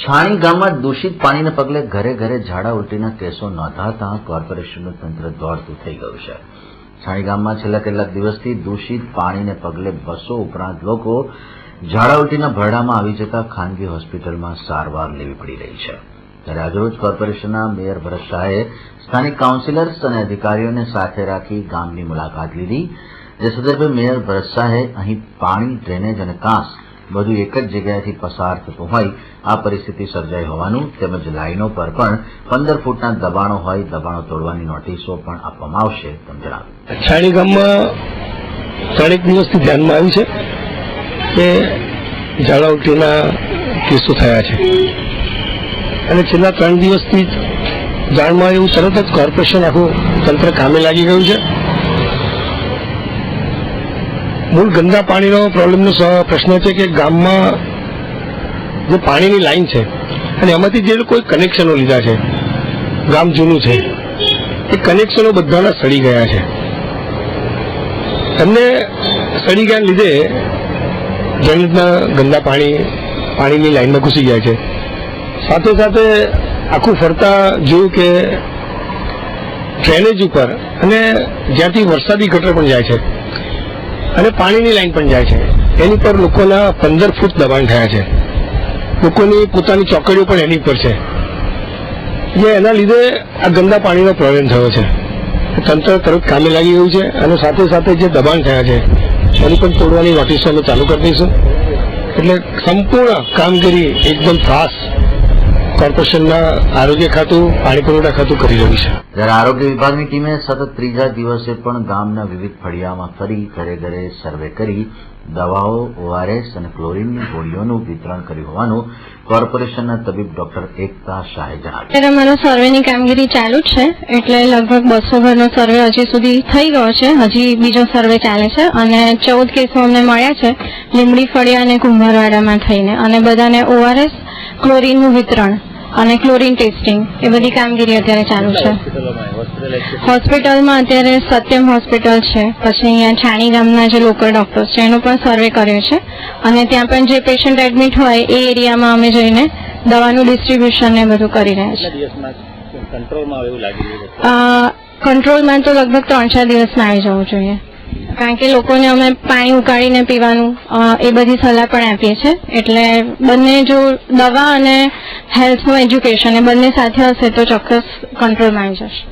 છાણી ગામમાં દૂષિત પાણીને પગલે ઘરે ઘરે ઝાડા ઉલટીના કેસો નોંધાતા કોર્પોરેશનનું તંત્ર દોડતું થઈ ગયું છે. છાણી ગામમાં છેલ્લા કેટલાક દિવસથી દૂષિત પાણીને પગલે બસો ઉપરાંત લોકો ઝાડા ઉલટીના ભરડામાં આવી જતા ખાનગી હોસ્પિટલમાં સારવાર લેવી પડી રહી છે. ત્યારે આજરોજ કોર્પોરેશનના મેયર ભરત શાહે સ્થાનિક કાઉન્સિલર્સ અને અધિકારીઓને સાથે રાખી ગામની મુલાકાત લીધી. જે સંદર્ભે મેયર ભરત શાહે અહીં પાણી, ડ્રેનેજ અને કાંસ બધું એક જ જગ્યાએથી પસાર થતું હોય આ પરિસ્થિતિ સર્જાઈ હોવાનું તેમજ લાઈનો પર પણ 15 ફૂટના દબાણો હોય દબાણો તોડવાની નોટિસો પણ આપવામાં આવશે તેમ જણાવ્યું. છાણી ગામમાં 3 દિવસથી ધ્યાનમાં આવ્યું છે કે ઝાડા ઉલટીના કેસો થયા છે અને છેલ્લા 3 દિવસથી જાણમાં આવ્યું તરત જ કોર્પોરેશન આખું તંત્ર કામે લાગી ગયું છે. મૂળ ગંદા પાણીનો પ્રોબ્લેમનો પ્રશ્ન છે કે ગામમાં જે પાણીની લાઈન છે અને એમાંથી જે લોકોએ કનેક્શનો લીધા છે, ગામ જૂનું છે, એ કનેક્શનો બધાના સડી ગયા છે. એમને સડી ગયા લીધે ડ્રેનેજના ગંદા પાણીની લાઈનમાં ઘૂસી જાય છે. સાથે સાથે આખું ફરતા જોયું કે ડ્રેનેજ ઉપર અને જ્યાંથી વરસાદી ગટર પણ જાય છે અને પાણીની લાઈન પણ જાય છે એની પર લોકોના 15 ફૂટ દબાણ થયા છે. લોકોની પોતાની ચોકડીઓ પણ એની પર છે. એના લીધે આ ગંદા પાણીનો પ્રોબ્લેમ થયો છે. તંત્ર તરત કામે લાગી ગયું છે અને સાથે સાથે જે દબાણ થયા છે એની પણ તોડવાની નોટિસો અમે ચાલુ કરી દઈશું. એટલે સંપૂર્ણ કામગીરી એકદમ ફાસ્ટ કોર્પોરેશનના આરોગ્ય ખાતું, પાણી પુરવઠા ખાતું કરી રહ્યું છે. જ્યારે આરોગ્ય વિભાગની ટીમે સતત ત્રીજા દિવસે પણ ગામના વિવિધ ફળિયામાં ફરી ઘરે ઘરે સર્વે કરી દવાઓ, ORS અને ક્લોરીનની ગોળીઓનું વિતરણ કર્યું હોવાનું કોર્પોરેશનના તબીબ ડોક્ટર એકતા શાહે જણાવ્યું. અત્યારે અમારો સર્વેની કામગીરી ચાલુ જ છે એટલે લગભગ 200 ઘરનો સર્વે હજી સુધી થઈ ગયો છે. હજી બીજો સર્વે ચાલે છે અને 14 કેસો અમને મળ્યા છે લીમડી ફળિયા અને કુંભારવાડામાં થઈને અને બધાને ORS, ક્લોરીનનું વિતરણ અને ક્લોરીન ટેસ્ટિંગ એ બધી કામગીરી અત્યારે ચાલુ છે. હોસ્પિટલમાં અત્યારે સત્યમ હોસ્પિટલ છે, પછી અહીંયા છાણી ગામના જે લોકલ ડોક્ટર્સ છે એનો પણ સર્વે કર્યો છે અને ત્યાં પણ જે પેશન્ટ એડમિટ હોય એ એરિયામાં અમે જઈને દવાનું ડિસ્ટ્રીબ્યુશન ને બધું કરી રહ્યા છીએ. કંટ્રોલમાં તો લગભગ 3-4 દિવસમાં આવી જવું જોઈએ કારણ કે લોકોને અમે પાણી ઉકાળીને પીવાનું એ બધી સલાહ પણ આપીએ છીએ. એટલે બંને જો દવા અને હેલ્થનું એજ્યુકેશન એ બંને સાથે હશે તો ચોક્કસ કંટ્રોલમાં આવી જશે.